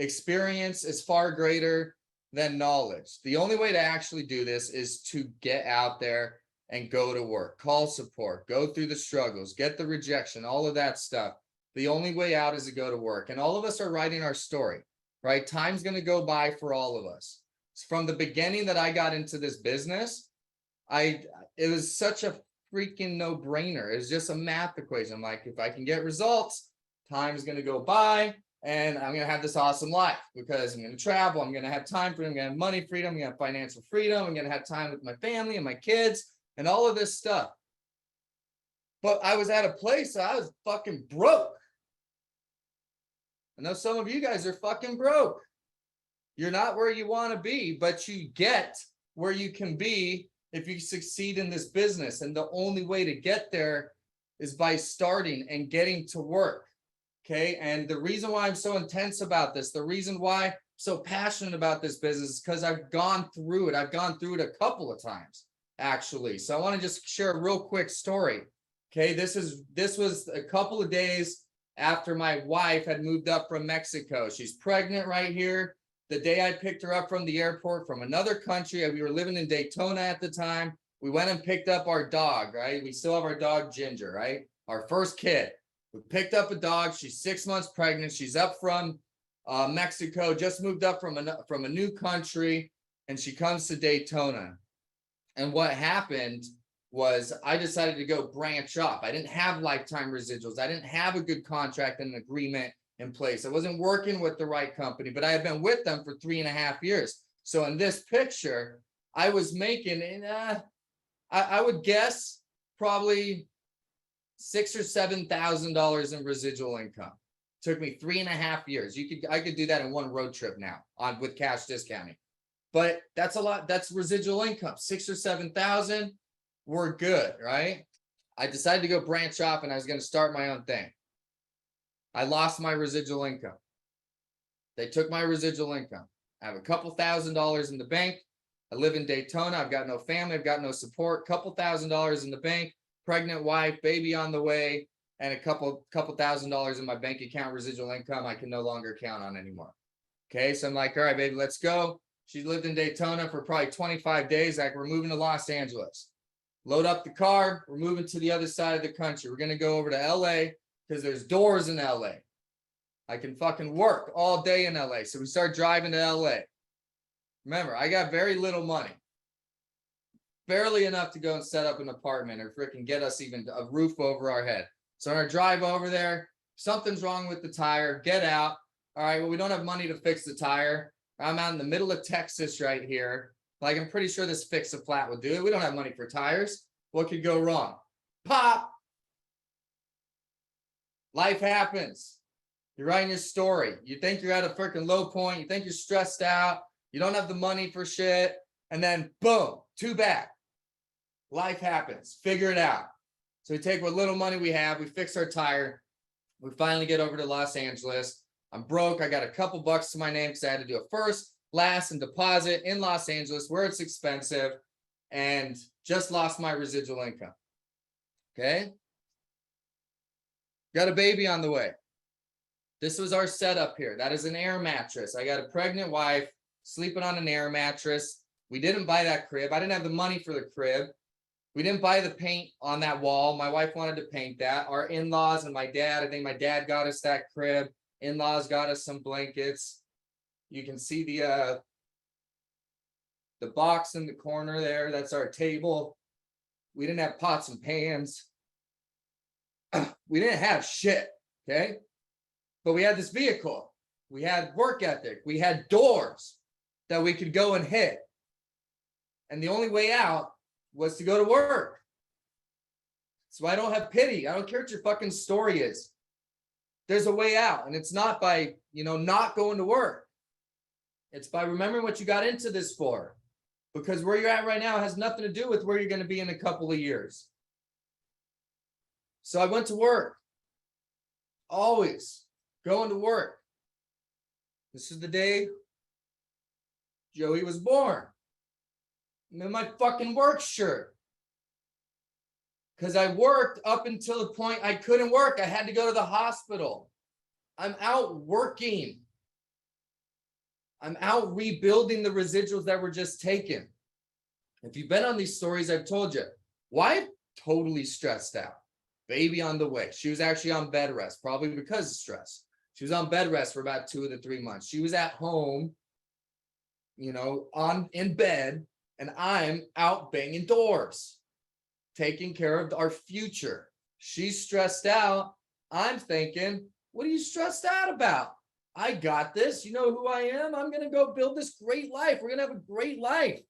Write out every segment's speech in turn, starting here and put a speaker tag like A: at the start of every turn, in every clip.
A: Experience is far greater than knowledge. The only way to actually do this is to get out there and go to work, call support, go through the struggles, get the rejection, all of that stuff. The only way out is to go to work. And all of us are writing our story, right? Time's going to go by for all of us. From the beginning that I got into this business, it was such a freaking no-brainer. It was just a math equation. I'm like, if I can get results, time's going to go by and I'm going to have this awesome life because I'm going to travel. I'm going to have time freedom. I'm going to have money freedom. I'm going to have financial freedom. I'm going to have time with my family and my kids and all of this stuff. But I was at a place I was fucking broke. I know some of you guys are fucking broke. You're not where you want to be, but you get where you can be if you succeed in this business. And the only way to get there is by starting and getting to work. Okay. And the reason why I'm so intense about this, the reason why I'm so passionate about this business is because I've gone through it. I've gone through it a couple of times, actually. So I want to just share a real quick story. Okay. This was a couple of days after my wife had moved up from Mexico. She's pregnant right here. The day I picked her up from the airport from another country, we were living in Daytona at the time. We went and picked up our dog, right? We still have our dog, Ginger, right? Our first kid. We picked up a dog. She's 6 months pregnant. She's up from Mexico, just moved up from a new country, and she comes to Daytona. And what happened was I decided to go branch off. I didn't have lifetime residuals. I didn't have a good contract and an agreement in place. I wasn't working with the right company, but I had been with them for 3.5 years. So in this picture, I was making, I would guess probably $6,000 or $7,000 in residual income. Took me 3.5 years. I could do that in one road trip now with cash discounting, but that's a lot. That's residual income. 6,000 or 7,000. We're good, right? I decided to go branch off and I was going to start my own thing. I lost my residual income. They took my residual income. I have a couple $1,000s in the bank. I live in Daytona. I've got no family. I've got no support. Couple $1,000s in the bank. Pregnant wife, baby on the way, and a couple $1,000s in my bank account. Residual income I can no longer count on anymore. Okay, so I'm like, all right, baby, let's go. She lived in Daytona for probably 25 days. Like, we're moving to Los Angeles. Load up the car. We're moving to the other side of the country. We're gonna go over to LA. Because there's doors in LA. I can fucking work all day in LA. So we start driving to LA. Remember, I got very little money. Barely enough to go and set up an apartment or freaking get us even a roof over our head. So on our drive over there, something's wrong with the tire. Get out. All right, well, we don't have money to fix the tire. I'm out in the middle of Texas right here. Like, I'm pretty sure this fix-a-flat will do it. We don't have money for tires. What could go wrong? Pop! Life happens. You're writing your story. You think you're at a freaking low point. You think you're stressed out. You don't have the money for shit. And then boom, too bad. Life happens. Figure it out. So we take what little money we have. We fix our tire. We finally get over to Los Angeles. I'm broke. I got a couple bucks to my name because I had to do a first, last, and deposit in Los Angeles where it's expensive, and just lost my residual income. Okay. Got a baby on the way. This was our setup here. That is an air mattress. I got a pregnant wife sleeping on an air mattress. We didn't buy that crib. I didn't have the money for the crib. We didn't buy the paint on that wall. My wife wanted to paint that. Our in-laws and my dad, I think my dad got us that crib. In-laws got us some blankets. You can see the box in the corner there. That's our table. We didn't have pots and pans. We didn't have shit, okay? But we had this vehicle. We had work ethic. We had doors that we could go and hit. And the only way out was to go to work. So I don't have pity. I don't care what your fucking story is. There's a way out. And it's not by, not going to work. It's by remembering what you got into this for. Because where you're at right now has nothing to do with where you're going to be in a couple of years. So I went to work. Always going to work. This is the day Joey was born. I'm in my fucking work shirt. Because I worked up until the point I couldn't work. I had to go to the hospital. I'm out working. I'm out rebuilding the residuals that were just taken. If you've been on these stories, I've told you, wife totally stressed out. Baby on the way. She was actually on bed rest, probably because of stress. She was on bed rest for about 2 of the 3 months. She was at home, you know, in bed, and I'm out banging doors, taking care of our future. She's stressed out. I'm thinking, what are you stressed out about? I got this. You know who I am? I'm going to go build this great life. We're going to have a great life.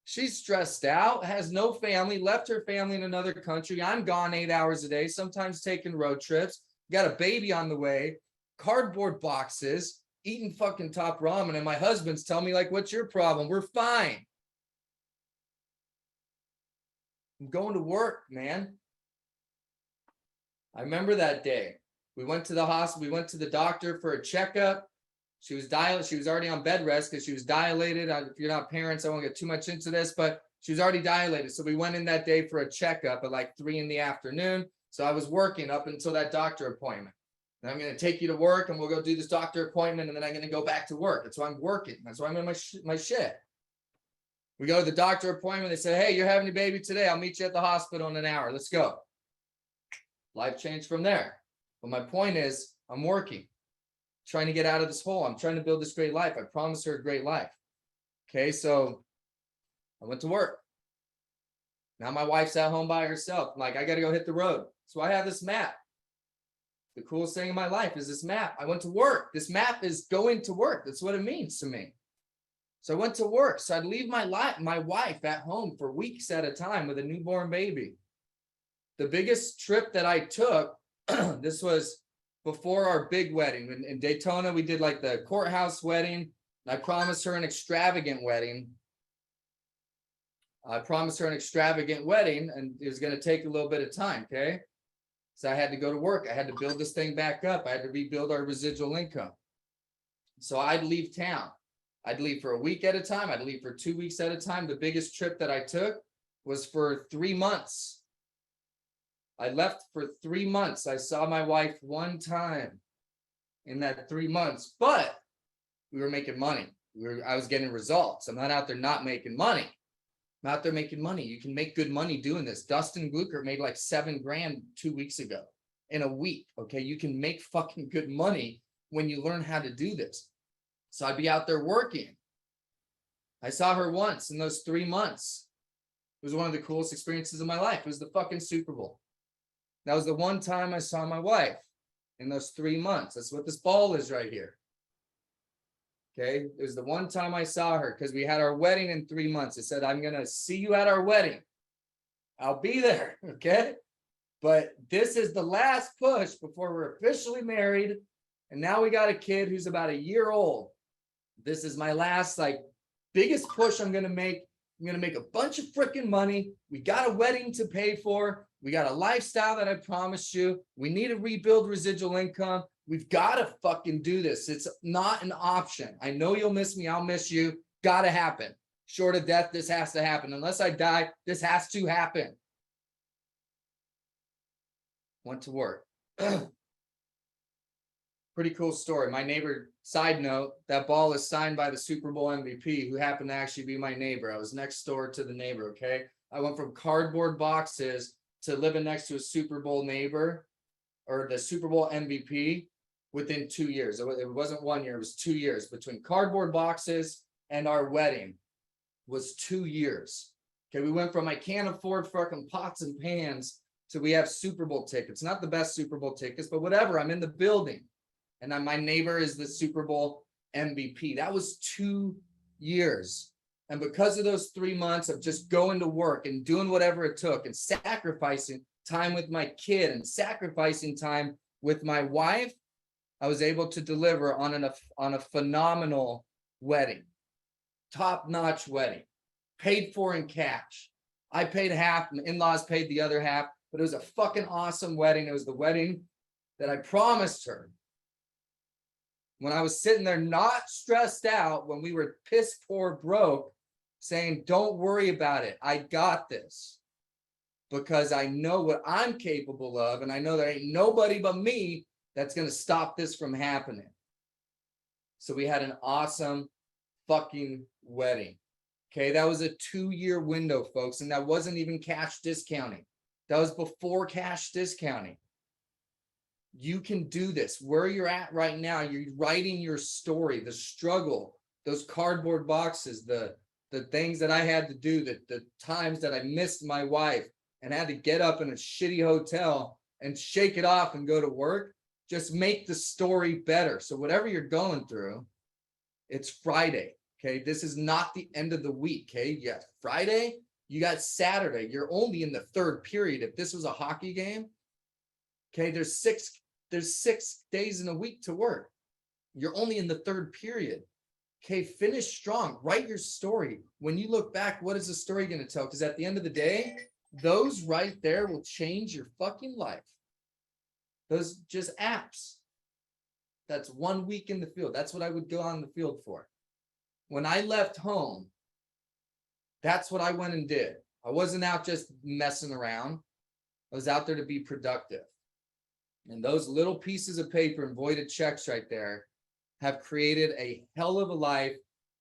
A: She's stressed out, has no family, left her family in another country. I'm gone 8 hours a day, sometimes taking road trips. Got a baby on the way, cardboard boxes, eating fucking top ramen. And my husband's telling me, like, what's your problem? We're fine. I'm going to work, man. I remember that day. We went to the hospital. We went to the doctor for a checkup. She was dilated. She was already on bed rest because she was dilated. If you're not parents, I won't get too much into this, but she was already dilated. So we went in that day for a checkup at like 3 p.m. So I was working up until that doctor appointment. And I'm going to take you to work and we'll go do this doctor appointment. And then I'm going to go back to work. That's why I'm working. That's why I'm in my shit. We go to the doctor appointment. They say, hey, you're having a baby today. I'll meet you at the hospital in an hour. Let's go. Life changed from there. But my point is, I'm working, trying to get out of this hole. I'm trying to build this great life. I promised her a great life. Okay, so I went to work. Now my wife's at home by herself. I'm like, I got to go hit the road. So I have this map. The coolest thing in my life is this map. I went to work. This map is going to work. That's what it means to me. So I went to work. So I'd leave my wife at home for weeks at a time with a newborn baby. The biggest trip that I took, this was before our big wedding. In Daytona, we did like the courthouse wedding. I promised her an extravagant wedding. And it was going to take a little bit of time, okay? So I had to go to work. I had to build this thing back up. I had to rebuild our residual income. So I'd leave town. I'd leave for a week at a time. I'd leave for 2 weeks at a time. The biggest trip that I took was for 3 months. I left for 3 months. I saw my wife one time in that 3 months, but we were making money. I was getting results. I'm not out there not making money. I'm out there making money. You can make good money doing this. Dustin Glucker made like $7 grand 2 weeks ago in a week. Okay. You can make fucking good money when you learn how to do this. So I'd be out there working. I saw her once in those 3 months. It was one of the coolest experiences of my life. It was the fucking Super Bowl. That was the one time I saw my wife in those 3 months. That's what this ball is right here. Okay. It was the one time I saw her because we had our wedding in 3 months. It said, I'm going to see you at our wedding. I'll be there. Okay. But this is the last push before we're officially married. And now we got a kid who's about a year old. This is my last, like, biggest push I'm going to make. I'm going to make a bunch of freaking money. We got a wedding to pay for. We got a lifestyle that I promised you. We need to rebuild residual income. We've got to fucking do this. It's not an option. I know you'll miss me. I'll miss you. Got to happen. Short of death, this has to happen. Unless I die, this has to happen. Went to work. Pretty cool story. My neighbor, side note, that ball is signed by the Super Bowl MVP, who happened to actually be my neighbor. I was next door to the neighbor, okay? I went from cardboard boxes to living next to a Super Bowl neighbor, or the Super Bowl MVP, within 2 years. It wasn't 1 year, it was 2 years. Between cardboard boxes and our wedding was 2 years. Okay, we went from I can't afford fucking pots and pans to we have Super Bowl tickets. Not the best Super Bowl tickets, but whatever. I'm in the building. And my neighbor is the Super Bowl MVP. That was 2 years. And because of those 3 months of just going to work and doing whatever it took and sacrificing time with my kid and sacrificing time with my wife, I was able to deliver on a phenomenal wedding, top-notch wedding, paid for in cash. I paid half, and in-laws paid the other half, but it was a fucking awesome wedding. It was the wedding that I promised her. When I was sitting there not stressed out, when we were piss poor broke, saying, don't worry about it. I got this. Because I know what I'm capable of, and I know there ain't nobody but me that's going to stop this from happening. So we had an awesome fucking wedding. Okay, that was a 2-year window, folks, and that wasn't even cash discounting. That was before cash discounting. You can do this. Where you're at right now, you're writing your story, the struggle, those cardboard boxes, the things that I had to do, the times that I missed my wife and had to get up in a shitty hotel and shake it off and go to work. Just make the story better. So whatever you're going through, it's Friday. Okay, this is not the end of the week. Okay, you got Friday, you got Saturday. You're only in the third period. If this was a hockey game, okay, there's six days in a week to work. You're only in the third period. Okay, finish strong. Write your story. When you look back, what is the story going to tell? Because at the end of the day, those right there will change your fucking life. Those just apps. That's 1 week in the field. That's what I would go on the field for. When I left home, that's what I went and did. I wasn't out just messing around. I was out there to be productive. And those little pieces of paper and voided checks right there have created a hell of a life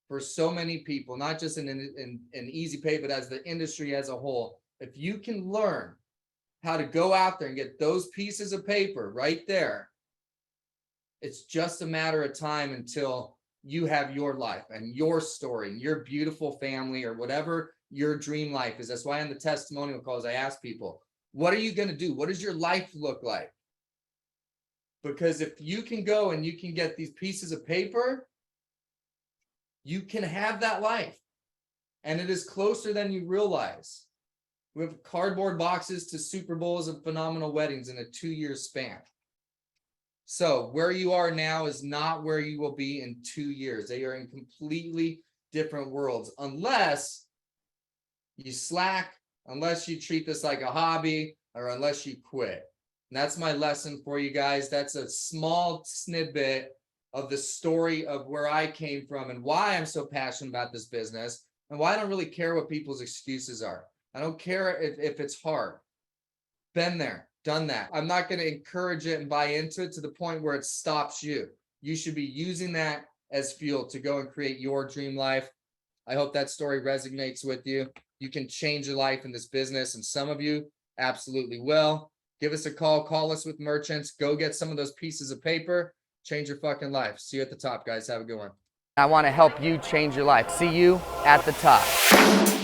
A: for so many people, not just in Easy Pay, but as the industry as a whole. If you can learn how to go out there and get those pieces of paper right there, it's just a matter of time until you have your life and your story and your beautiful family or whatever your dream life is. That's why on the testimonial calls, I ask people, what are you going to do? What does your life look like? Because if you can go and you can get these pieces of paper, you can have that life. And it is closer than you realize. We have cardboard boxes to Super Bowls and phenomenal weddings in a 2-year span. So where you are now is not where you will be in 2 years. They are in completely different worlds, unless you slack, unless you treat this like a hobby, or unless you quit. And that's my lesson for you guys. That's a small snippet of the story of where I came from and why I'm so passionate about this business and why I don't really care what people's excuses are. I don't care if it's hard. Been there, done that. I'm not going to encourage it and buy into it to the point where it stops you. You should be using that as fuel to go and create your dream life. I hope that story resonates with you. You can change your life in this business, and some of you absolutely will. Give us a call, call us with merchants, go get some of those pieces of paper, change your fucking life. See you at the top, guys. Have a good one. I want to help you change your life. See you at the top.